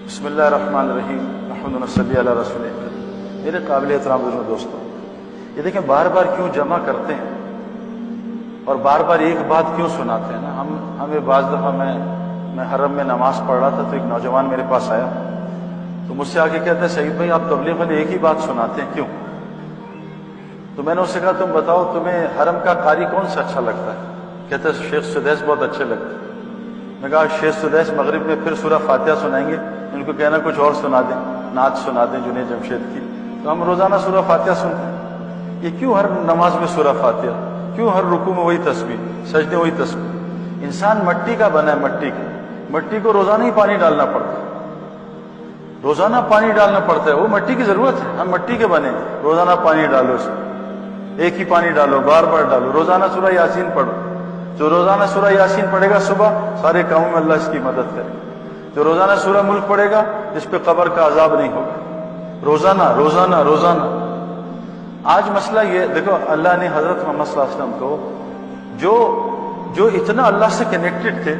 بسم اللہ الرحمن الرحیم الحمد صلی علی رسول اللہ. میرے قابل احترام دوستوں، یہ دیکھیں بار بار کیوں جمع کرتے ہیں اور بار بار ایک بات کیوں سناتے ہیں نا. ہمیں بعض دفعہ میں حرم میں نماز پڑھ رہا تھا تو ایک نوجوان میرے پاس آیا تو مجھ سے آگے کہتا ہے سعید بھائی آپ تبلیغ والے ایک ہی بات سناتے ہیں کیوں؟ تو میں نے اس سے کہا تم بتاؤ تمہیں حرم کا قاری کون سا اچھا لگتا ہے؟ کہتا ہے شیخ سدیس بہت اچھے لگتے ہیں. میں کہا شیخ سدیس مغرب میں پھر سورہ فاتحہ سنائیں گے، ان کو کہنا کچھ اور سنا دیں، نعت سنا دیں جنید جمشید کی. تو ہم روزانہ سورہ فاتحہ سنتے ہیں. یہ کیوں ہر نماز میں سورہ فاتحہ؟ کیوں ہر رکوع میں وہی تسبیح، سجدے وہی تسبیح؟ انسان مٹی کا بنا ہے، مٹی کو روزانہ ہی پانی ڈالنا پڑتا ہے، روزانہ پانی ڈالنا پڑتا ہے. وہ مٹی کی ضرورت ہے، ہم مٹی کے بنے. روزانہ پانی ڈالو، اس ایک ہی پانی ڈالو، بار بار ڈالو. روزانہ سورہ یاسین پڑھو. جو روزانہ سورہ یاسین پڑھے گا صبح سارے کاموں میں اللہ اس کی مدد کرے گا. جو روزانہ سورہ ملک پڑھے گا اس پہ قبر کا عذاب نہیں ہوگا. روزانہ روزانہ روزانہ. آج مسئلہ یہ دیکھو، اللہ نے حضرت محمد صلی اللہ علیہ وسلم کو جو اتنا اللہ سے کنیکٹڈ تھے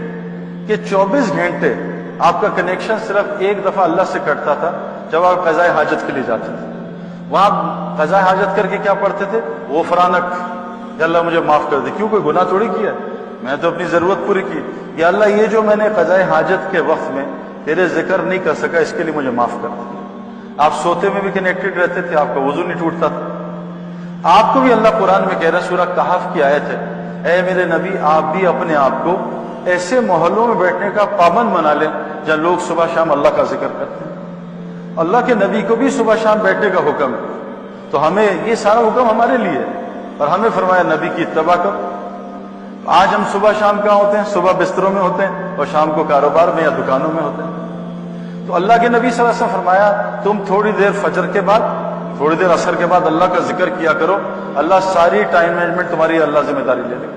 کہ 24 گھنٹے آپ کا کنیکشن صرف ایک دفعہ اللہ سے کٹتا تھا جب آپ قضاء حاجت کے لیے جاتے تھے. وہاں قضاء حاجت کر کے کیا پڑھتے تھے؟ غفرانک، یا اللہ مجھے معاف کر دے. کیوں؟ کوئی گناہ تھوڑی کیا ہے، میں تو اپنی ضرورت پوری کی. یا اللہ یہ جو میں نے قضاء حاجت کے وقت میں تیرے ذکر نہیں کر سکا اس کے لیے مجھے معاف کر دے. آپ سوتے میں بھی کنیکٹڈ رہتے تھے، آپ کا وضو نہیں ٹوٹتا تھا. آپ کو بھی اللہ قرآن میں کہہ رہا ہے، سورہ کہف کی آیت ہے، اے میرے نبی آپ بھی اپنے آپ کو ایسے محلوں میں بیٹھنے کا پابند بنا لیں جہاں لوگ صبح شام اللہ کا ذکر کرتے ہیں. اللہ کے نبی کو بھی صبح شام بیٹھنے کا حکم ہے. تو ہمیں یہ سارا حکم ہمارے لیے ہے اور ہمیں فرمایا نبی کی اتباع کرو. آج ہم صبح شام کہاں ہوتے ہیں؟ صبح بستروں میں ہوتے ہیں اور شام کو کاروبار میں یا دکانوں میں ہوتے ہیں. تو اللہ کے نبی صلی اللہ علیہ وسلم فرمایا تم تھوڑی دیر فجر کے بعد، تھوڑی دیر عصر کے بعد اللہ کا ذکر کیا کرو. اللہ ساری ٹائم مینجمنٹ تمہاری اللہ ذمہ داری لے لے.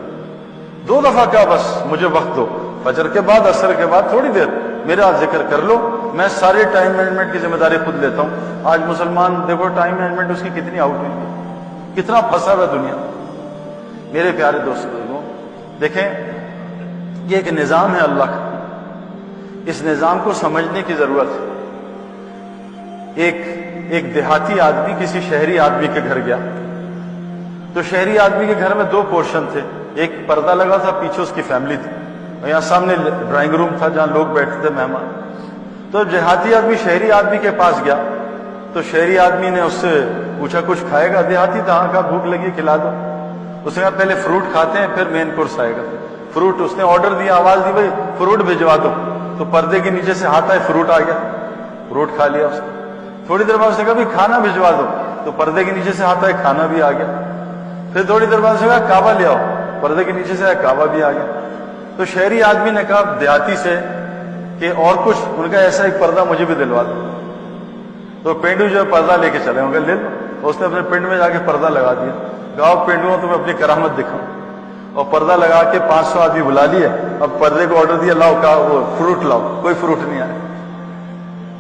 2 دفعہ کہا بس مجھے وقت دو، فجر کے بعد عصر کے بعد تھوڑی دیر میرا ذکر کر لو، میں سارے ٹائم مینجمنٹ کی ذمہ داری خود لیتا ہوں. آج مسلمان دیکھو ٹائم مینجمنٹ اس کی کتنی آؤٹ ہوئی ہے، کتنا پھنسا ہوا دنیا. میرے پیارے دوستوں دیکھیں، یہ ایک نظام ہے اللہ کا، اس نظام کو سمجھنے کی ضرورت ہے. ایک دیہاتی آدمی کسی شہری آدمی کے گھر گیا تو شہری آدمی کے گھر میں 2 پورشن تھے. ایک پردہ لگا تھا، پیچھے اس کی فیملی تھی، اور یہاں سامنے ڈرائنگ روم تھا جہاں لوگ بیٹھتے تھے مہمان. تو دیہاتی آدمی شہری آدمی کے پاس گیا تو شہری آدمی نے اس سے پوچھا کچھ کھائے گا؟ دیہاتی تھا، کا بھوک لگی کھلا دو. اس نے کہا پہلے فروٹ کھاتے ہیں پھر مین کورس آئے گا. فروٹ اس نے آرڈر دیا، آواز دی بھائی فروٹ بھجوا دو. تو پردے کے نیچے سے ہاتھ آئے، فروٹ آ گیا، فروٹ کھا لیا اس نے. تھوڑی دیر بعد اس نے کہا بھائی کھانا بھجوا دو. تو پردے کے نیچے سے ہاتھ آئے، کھانا بھی آ گیا. پھر تھوڑی دیر بعد اس نے کہا کعبہ لے آؤ. پردے کے نیچے سے آیا، کعبہ بھی آ گیا. تو شہری آدمی نے کہا دیہاتی سے کہ اور کچھ؟ ان کا ایسا ایک پردہ مجھے بھی دلوا دو. تو پینڈو جو ہے پردہ لے کے چلے، ان کا لے لو. اس نے اپنے پنڈ میں جا کے پردہ لگا دیا. گاؤں پینڈو تمہیں اپنی کرامت دکھاؤ. اور پردہ لگا کے 500 آدمی بلا لیے. اب پردے کو آرڈر دیا لاؤ وہ فروٹ لاؤ، کوئی فروٹ نہیں آیا.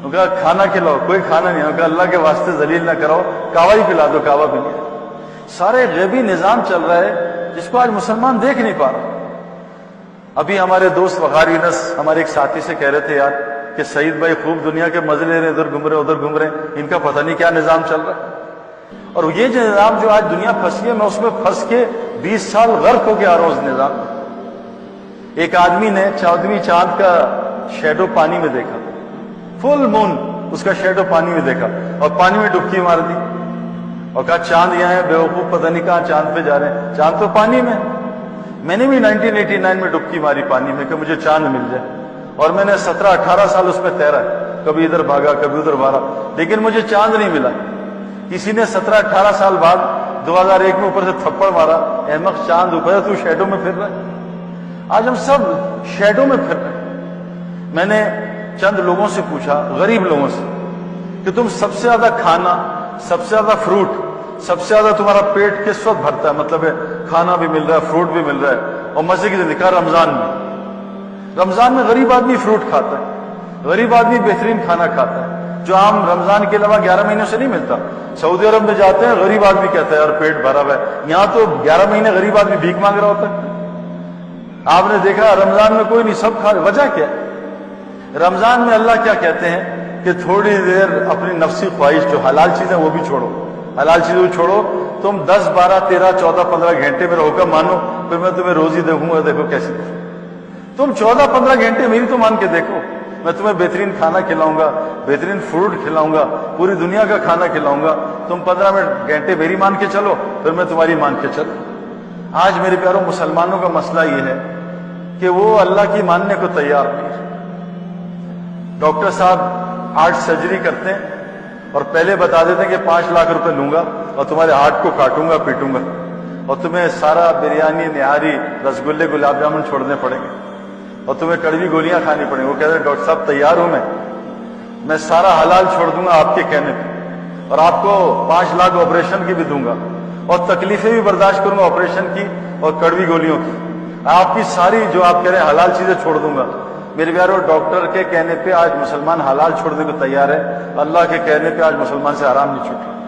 ان کا کھانا کھلاؤ، کوئی کھانا نہیں. ان کا اللہ کے واسطے ذلیل نہ کراؤ، کعوہ ہی پلا دو، کعوہ بھی نہیں. سارے غیبی نظام چل رہا ہے جس کو آج مسلمان دیکھ نہیں پا رہا. ابھی ہمارے دوست وقار یونس ہمارے ایک ساتھی سے کہہ رہے تھے یار کہ سعید بھائی خوب دنیا کے مزے لے رہے، ادھر گھوم رہے ادھر گھوم رہے، ان کا پتہ نہیں کیا نظام چل رہا ہے. اور یہ جو نظام جو آج دنیا پھنسی ہے، میں اس میں پھنس کے 20 سال غرق ہو گیا روز نظام. ایک آدمی نے 14ویں چاند کا شیڈو پانی میں دیکھا، فل مون اس کا شیڈو پانی میں دیکھا اور پانی میں ڈبکی مار دی اور کہا چاند یہاں ہے، بیوقوف پتہ نہیں کہاں چاند پہ جا رہے ہیں، چاند تو پانی میں. میں نے بھی 1989 میں ڈبکی ماری پانی میں کہ مجھے چاند مل جائے، اور میں نے 17-18 سال اس میں تیرا ہے، کبھی ادھر بھاگا کبھی ادھر بھاگا، لیکن مجھے چاند نہیں ملا. کسی نے 17-18 سال بعد 2001 میں اوپر سے تھپڑ مارا، احمق چاند اوپر ہے تو شیڈو میں پھر رہا ہے. آج ہم سب شیڈو میں پھر رہے ہیں. میں نے چند لوگوں سے پوچھا، غریب لوگوں سے، کہ تم سب سے زیادہ کھانا، سب سے زیادہ فروٹ، سب سے زیادہ تمہارا پیٹ کس وقت بھرتا ہے؟ مطلب ہے کھانا بھی مل رہا ہے، فروٹ بھی مل رہا ہے اور مزے کی زندگی. رمضان میں. رمضان میں غریب آدمی فروٹ کھاتا ہے، غریب آدمی بہترین کھانا کھاتا ہے جو عام رمضان کے علاوہ 11 مہینوں سے نہیں ملتا. سعودی عرب میں جاتے ہیں، غریب آدمی کہتا ہے اور پیٹ بھرا ہوا ہے. یہاں تو 11 مہینے غریب آدمی بھیک مانگ رہا ہوتا ہے. آپ نے دیکھا رمضان میں کوئی نہیں، سب کھا رہے. وجہ کیا ہے؟ رمضان میں اللہ کیا کہتے ہیں کہ تھوڑی دیر اپنی نفسی خواہش جو حلال چیزیں وہ بھی چھوڑو، حلال چیزیں بھی چھوڑو، تم 10 12 13 14 15 گھنٹے میرا حکم مانو، پھر میں تمہیں روزی دیکھوں گا، دیکھو کیسی تم 14 15 گھنٹے میری تو مان کے دیکھو، میں تمہیں بہترین کھانا کھلاؤں گا، بہترین فروٹ کھلاؤں گا، پوری دنیا کا کھانا کھلاؤں گا، تم 15 گھنٹے میری مان کے چلو، پھر میں تمہاری مان کے چلوں۔ آج میرے پیاروں مسلمانوں کا مسئلہ یہ ہے کہ وہ اللہ کی ماننے کو تیار نہیں۔ ڈاکٹر صاحب ہارٹ سرجری کرتے ہیں اور پہلے بتا دیتے ہیں کہ 5 لاکھ روپے لوں گا اور تمہارے ہارٹ کو کاٹوں گا، پیٹوں گا، اور تمہیں سارا بریانی، نہاری، رسگلے، گلاب جامن چھوڑنے پڑیں گے اور تمہیں کڑوی گولیاں کھانی پڑیں گی۔ وہ کہتے ہیں ڈاکٹر صاحب تیار ہوں میں سارا حلال چھوڑ دوں گا آپ کے کہنے پہ، اور آپ کو 5 لاکھ آپریشن کی بھی دوں گا اور تکلیفیں بھی برداشت کروں گا آپریشن کی اور کڑوی گولیوں کی، آپ کی ساری جو آپ کہہ رہے ہیں حلال چیزیں چھوڑ دوں گا۔ میرے پیاروں ڈاکٹر کے کہنے پہ آج مسلمان حلال چھوڑنے کو تیار ہے، اللہ کے کہنے پہ آج مسلمان سے حرام نہیں چھوٹا۔